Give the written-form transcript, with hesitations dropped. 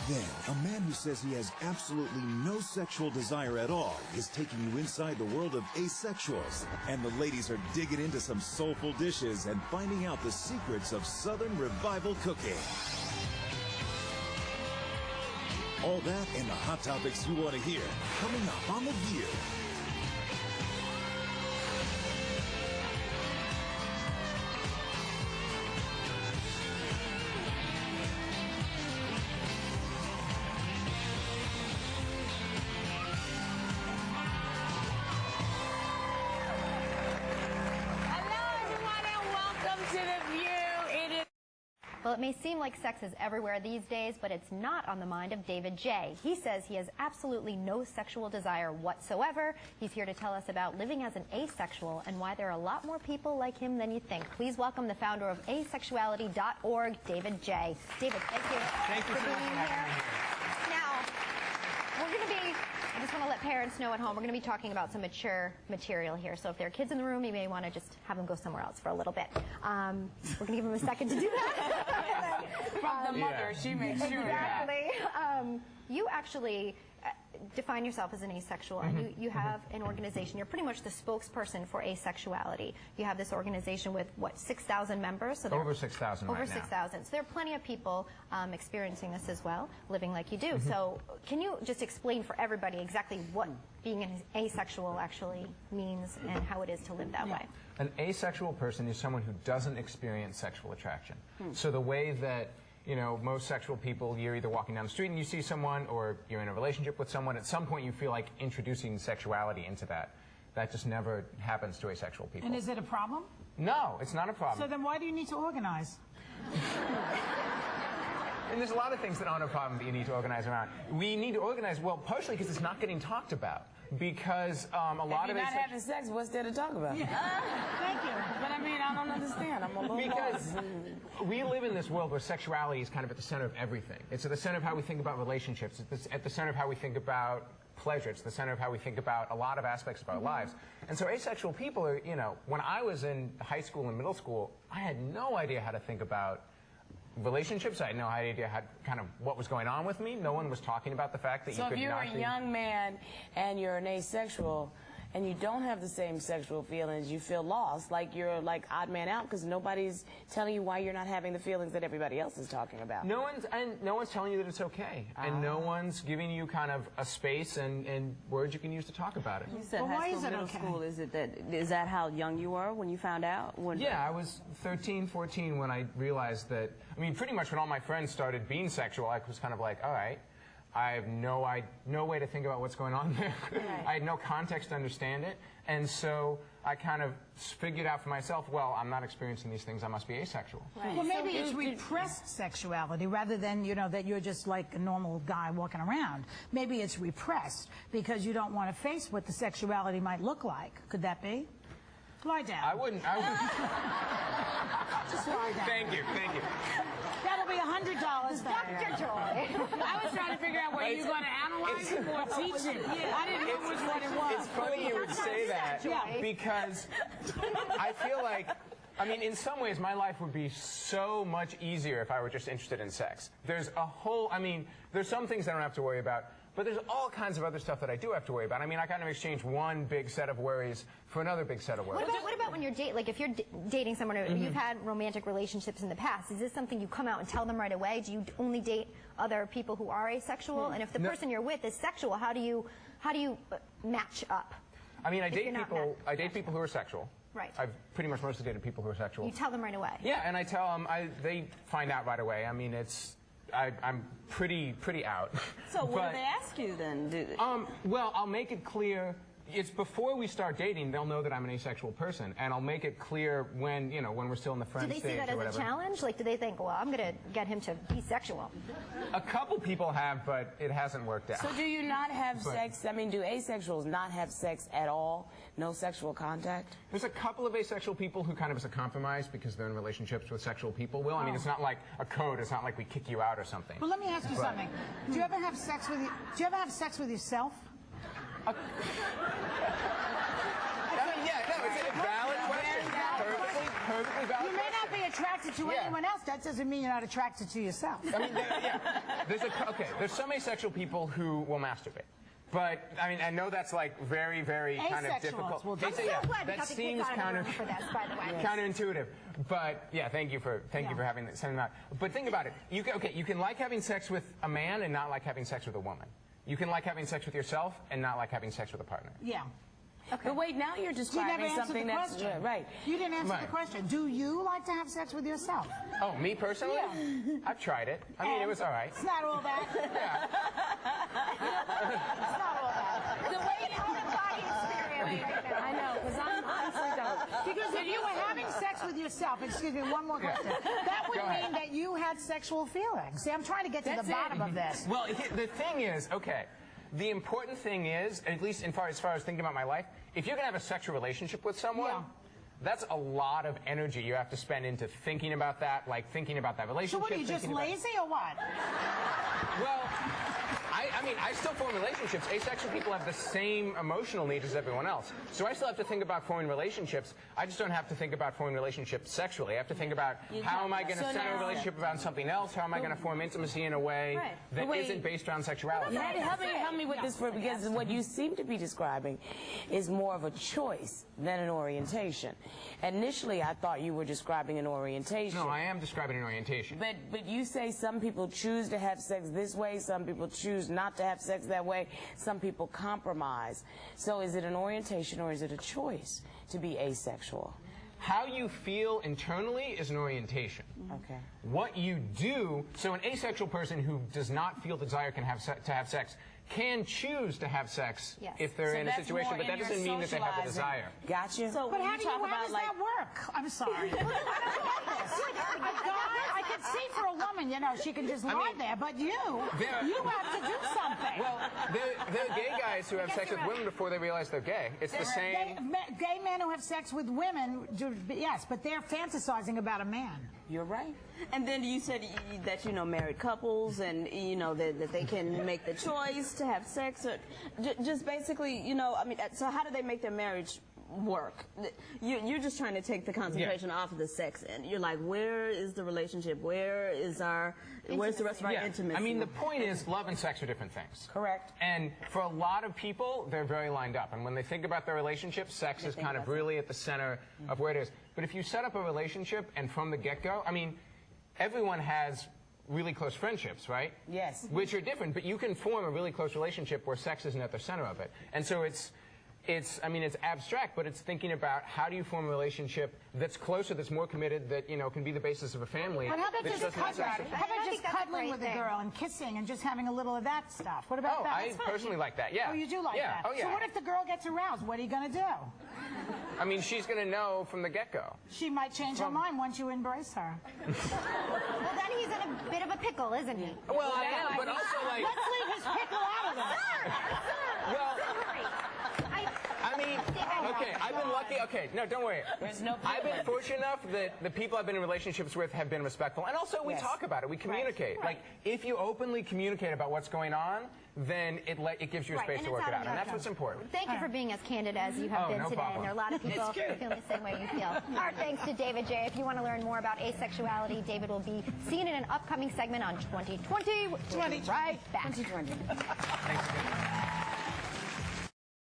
Then, a man who says he has absolutely no sexual desire at all is taking you inside the world of asexuals. And the ladies are digging into some soulful dishes and finding out the secrets of Southern revival cooking. All that and the hot topics you want to hear, coming up on The View. Well, it may seem like sex is everywhere these days, but it's not on the mind of David J. He says he has absolutely no sexual desire whatsoever. He's here to tell us about living as an asexual and why there are a lot more people like him than you think. Please welcome the founder of asexuality.org, David J. David, thank you. Thank you so much for having me here. Now, we're going to be, I just want to let parents know at home, we're going to be talking about some mature material here. So if there are kids in the room, you may want to just have them go somewhere else for a little bit. We're going to give them a second to do that. From the mother, she makes sure. Exactly. You actually define yourself as an asexual, and you have an organization. You're pretty much the spokesperson for asexuality. You have this organization with, what, 6,000 members? So over 6,000 right now. Over 6,000. So there are plenty of people experiencing this as well, living like you do. So can you just explain for everybody exactly what being an asexual actually means and how it is to live that way? An asexual person is someone who doesn't experience sexual attraction. So the way that, you know, most sexual people, you're either walking down the street and you see someone, or you're in a relationship with someone, at some point you feel like introducing sexuality into that. That just never happens to asexual people. And is it a problem? No, it's not a problem. So then why do you need to organize? And there's a lot of things that aren't a problem that you need to organize around. We need to organize, well, partially because it's not getting talked about. Because a lot of If you're not having sex, what's there to talk about? Thank you. But I mean, I don't understand. I'm a little Because we live in this world where sexuality is kind of at the center of everything. It's at the center of how we think about relationships. It's at the center of how we think about pleasure. It's the center of how we think about a lot of aspects of our lives. And so asexual people are, you know, when I was in high school and middle school, I had no idea how to think about relationships. I had no idea how, kind of what was going on with me. No one was talking about the fact that you could not be... So if you're a young man and you're an asexual and you don't have the same sexual feelings, you feel lost, like you're like odd man out because nobody's telling you why you're not having the feelings that everybody else is talking about. No one's telling you that it's okay, and no one's giving you kind of a space and words you can use to talk about it. You said high school, middle school. Is that how young you were when you found out? Yeah, I was 13, 14 when I realized that. I mean, pretty much when all my friends started being sexual, I was kind of like, all right, I have no way to think about what's going on there. Right. I had no context to understand it, and so I kind of figured out for myself, well, I'm not experiencing these things, I must be asexual. Right. Well, maybe it's repressed sexuality rather than, you know, that you're just like a normal guy walking around. Maybe it's repressed because you don't want to face what the sexuality might look like. Could that be? Lie down. I wouldn't. Just lie down. Thank you. That'll be $100. Dr. Joy. I was trying to figure out whether you're going to analyze it or teach it. I didn't know which one it was. It's funny you would say that because I feel like, I mean, in some ways, my life would be so much easier if I were just interested in sex. There's a whole, I mean, there's some things I don't have to worry about, but there's all kinds of other stuff that I do have to worry about. I mean, I kind of exchange one big set of worries for another big set of worries. What about when you're like if you're dating someone or you've had romantic relationships in the past, is this something you come out and tell them right away? Do you only date other people who are asexual? And if the person you're with is sexual, how do you match up? I mean, I date people who are sexual. Right. I've pretty much mostly dated people who are sexual. You tell them right away. Yeah, and I tell them, they find out right away. I mean, I'm pretty out. So what do they ask you then? Well, I'll make it clear. It's before we start dating, they'll know that I'm an asexual person, and I'll make it clear when, you know, when we're still in the friend stage or whatever. Do they see that as a challenge? Like, do they think, well, I'm going to get him to be sexual? A couple people have, but it hasn't worked out. So do you not have sex? I mean, do asexuals not have sex at all? No sexual contact? There's a couple of asexual people who kind of as a compromise because they're in relationships with sexual people. Well, I mean, it's not like a code. It's not like we kick you out or something. Well, let me ask you something. Do you ever have sex with yourself? I mean, yeah, no, it's a valid question. Perfectly perfectly valid You may not be attracted to Yeah. anyone else. That doesn't mean you're not attracted to yourself. I mean, there's some asexual people who will masturbate. But, I mean, I know that's like very, very kind of Asexuals difficult. will do I'm so glad we that got the kids seems out of the room for this, by the way. counterintuitive. But, yeah, thank you for having that, sending that. But think about it. You can like having sex with a man and not like having sex with a woman. You can like having sex with yourself and not like having sex with a partner. Yeah. Okay. But wait, now you're You describing never answered something the that's question. right. You didn't answer Right. the question. Do you like to have sex with yourself? Oh, me personally? Yeah. I've tried it. I mean, it was all right. It's not all that. Yeah. It's not all that. The way you have a body experience right now. I know, because I'm honestly don't. Because if you were having sex with yourself, excuse me, one more question, that would Go ahead. mean that you had sexual feelings. See, I'm trying to get to That's the it. bottom of this. Well, the thing is, okay, the important thing is, at least as far as thinking about my life, if you're going to have a sexual relationship with someone, Yeah. that's a lot of energy you have to spend into thinking about that, like thinking about that So relationship. what, are you just thinking about- lazy or what? Well, I mean, I still form relationships. Asexual people have the same emotional needs as everyone else. So I still have to think about forming relationships. I just don't have to think about forming relationships sexually. I have to think about how am I going to So center a now- relationship around something else? How am I going to form intimacy in a way Right. that But wait. isn't based around sexuality? Help me with this, because what you seem to be describing is more of a choice than an orientation. Initially, I thought you were describing an orientation. No, I am describing an orientation. But you say some people choose to have sex this way, some people choose not to have sex that way, some people compromise. So is it an orientation or is it a choice to be asexual? How you feel internally is an orientation. Okay. What you do, so an asexual person who does not feel desire to have sex can choose to have sex Yes. if they're So in a that's situation, more but that in your doesn't mean that they have the socializing. desire. Gotcha. So But when how you do talk you, how about does like that work? I'm sorry. A guy, I can see for a woman, you know, she can just lie there, but you have to do something. Well, there are gay guys who have sex with women before they realize they're gay. It's the same. Gay men who have sex with women, yes, but they're fantasizing about a man. You're right. And then you said that, you know, married couples and, you know, that they can make the choice to have sex. Or just basically, you know, I mean, so how do they make their marriage work? You're just trying to take the concentration off of the sex. And you're like, where is the relationship? Where's the rest of our intimacy? I mean, the point is love and sex are different things. Correct. And for a lot of people, they're very lined up. And when they think about their relationship, sex is kind of really at the center of where it is. But if you set up a relationship and from the get-go, I mean, everyone has really close friendships, right? Yes. Which are different, but you can form a really close relationship where sex isn't at the center of it. And so it's abstract, but it's thinking about how do you form a relationship that's closer, that's more committed, that, you know, can be the basis of a family. But how about that just doesn't have cuddling? sex. How about I just think that's a cuddling great with a thing. girl and kissing and just having a little of that stuff? What about Oh, that? I personally like that, yeah. Oh, you do like yeah. that? Oh, yeah. So what if the girl gets aroused? What are you going to do? I mean, she's going to know from the get-go. She might change her mind once you embrace her. Well, then he's in a bit of a pickle, isn't he? Well, I am, but also, like, Let's leave his pickle out of this. well, I mean, okay, I've been lucky. Okay, no, don't worry. There's no I've been problem. fortunate enough that the people I've been in relationships with have been respectful. And also, we Yes. talk about it. We communicate. Like, if you openly communicate about what's going on, then it gives you a Right, space and to it's work out it of out. your And that's control. what's important. Thank you for being as candid as you have Oh, been no today. problem. And there are a lot of people feeling the same way you feel. Our thanks to David J. If you want to learn more about asexuality, David will be seen in an upcoming segment on 2020. We'll be right back. 2020. Thanks again.